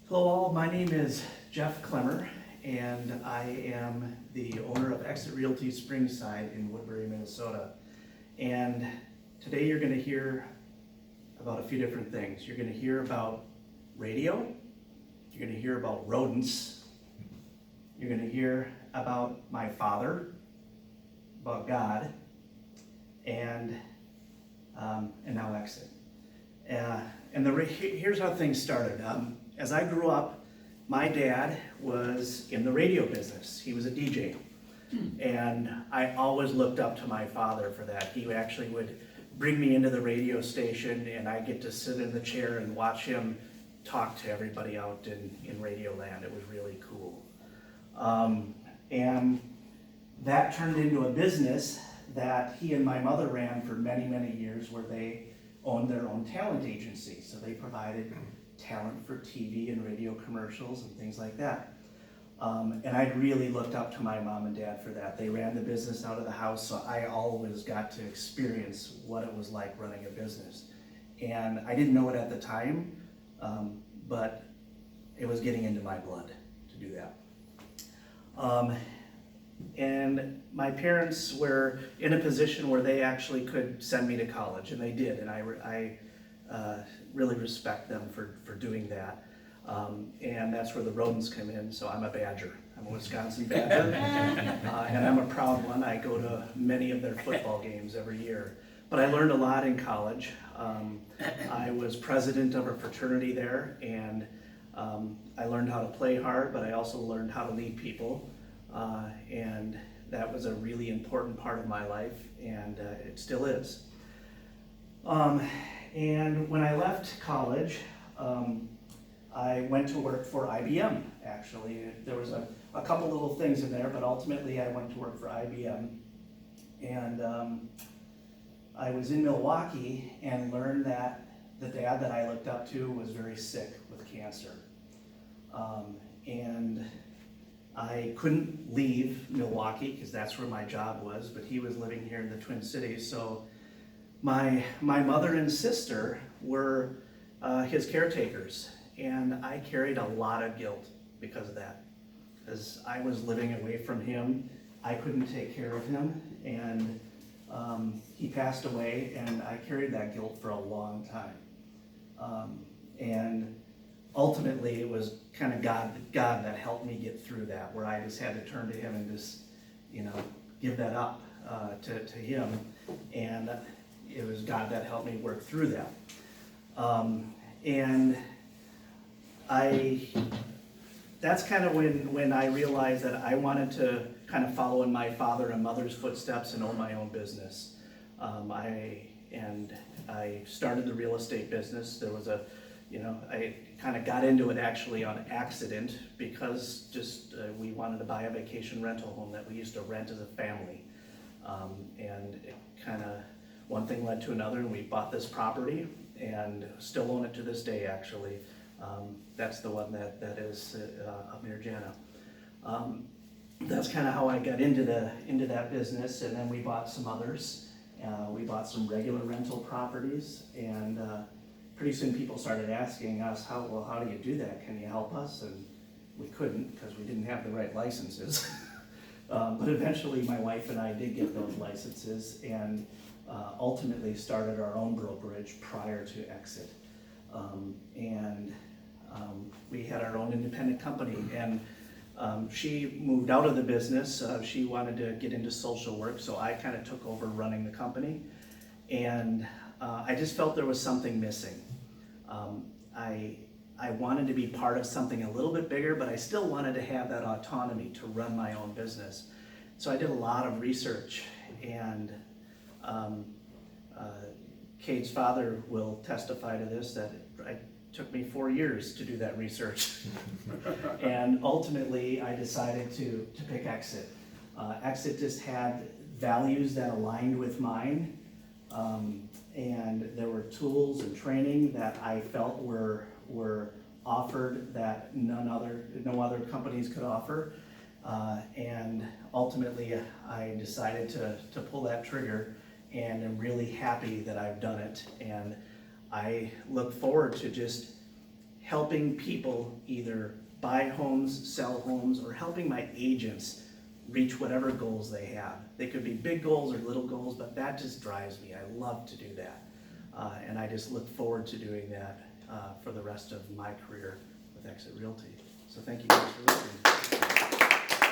Hello all, my name is Jeff Clemmer and I am the owner of Exit Realty Springside in Woodbury, Minnesota. And today you're going to hear about a few different things. You're going to hear about radio, you're going to hear about rodents, you're going to hear about my father, about God, and now Exit. Here's how things started. As I grew up, my dad was in the radio business. He was a DJ. And I always looked up to my father for that. He actually would bring me into the radio station and I get to sit in the chair and watch him talk to everybody out in Radio Land. It was really cool. And that turned into a business that he and my mother ran for many, many years, where they owned their own talent agency. So they provided talent for TV and radio commercials and things like that. And I really looked up to my mom and dad for that. They ran the business out of the house, so I always got to experience what it was like running a business. And I didn't know it at the time, but it was getting into my blood to do that. And my parents were in a position where they actually could send me to college, and they did, and I really respect them for doing that. And that's where the rodents come in, so I'm a Badger. I'm a Wisconsin Badger, and I'm a proud one. I go to many of their football games every year. But I learned a lot in college. I was president of a fraternity there, and I learned how to play hard, but I also learned how to lead people. And that was a really important part of my life, and it still is. And when I left college, I went to work for IBM, actually. There was a couple little things in there, but ultimately I went to work for IBM. And I was in Milwaukee and learned that the dad that I looked up to was very sick with cancer. And I couldn't leave Milwaukee because that's where my job was, but he was living here in the Twin Cities. So my mother and sister were his caretakers, and I carried a lot of guilt because of that. Because I was living away from him, I couldn't take care of him, and he passed away, and I carried that guilt for a long time. And ultimately, it was kind of God that helped me get through that, where I just had to turn to him and just, give that up to him. And it was God that helped me work through that. And that's kind of when I realized that I wanted to kind of follow in my father and mother's footsteps and own my own business. I started the real estate business. There was I kind of got into it actually on accident because we wanted to buy a vacation rental home that we used to rent as a family. And it kind of, one thing led to another, and we bought this property and still own it to this day, actually. That's the one that is up near Jana. That's kind of how I got into that business, and then we bought some others. We bought some regular rental properties, and pretty soon people started asking us, how do you do that? Can you help us? And we couldn't because we didn't have the right licenses. But eventually my wife and I did get those licenses and ultimately started our own brokerage prior to Exit. We had our own independent company, and she moved out of the business. She wanted to get into social work, so I kind of took over running the company. And I just felt there was something missing. I wanted to be part of something a little bit bigger, but I still wanted to have that autonomy to run my own business. So I did a lot of research, and Cade's father will testify to this, that it took me 4 years to do that research. And ultimately, I decided to pick Exit. Exit just had values that aligned with mine. And there were tools and training that I felt were offered that no other companies could offer. And ultimately, I decided to pull that trigger, and I'm really happy that I've done it. And I look forward to just helping people either buy homes, sell homes, or helping my agents reach whatever goals they have. They could be big goals or little goals, but that just drives me. I love to do that. And I just look forward to doing that for the rest of my career with Exit Realty. So thank you guys for listening.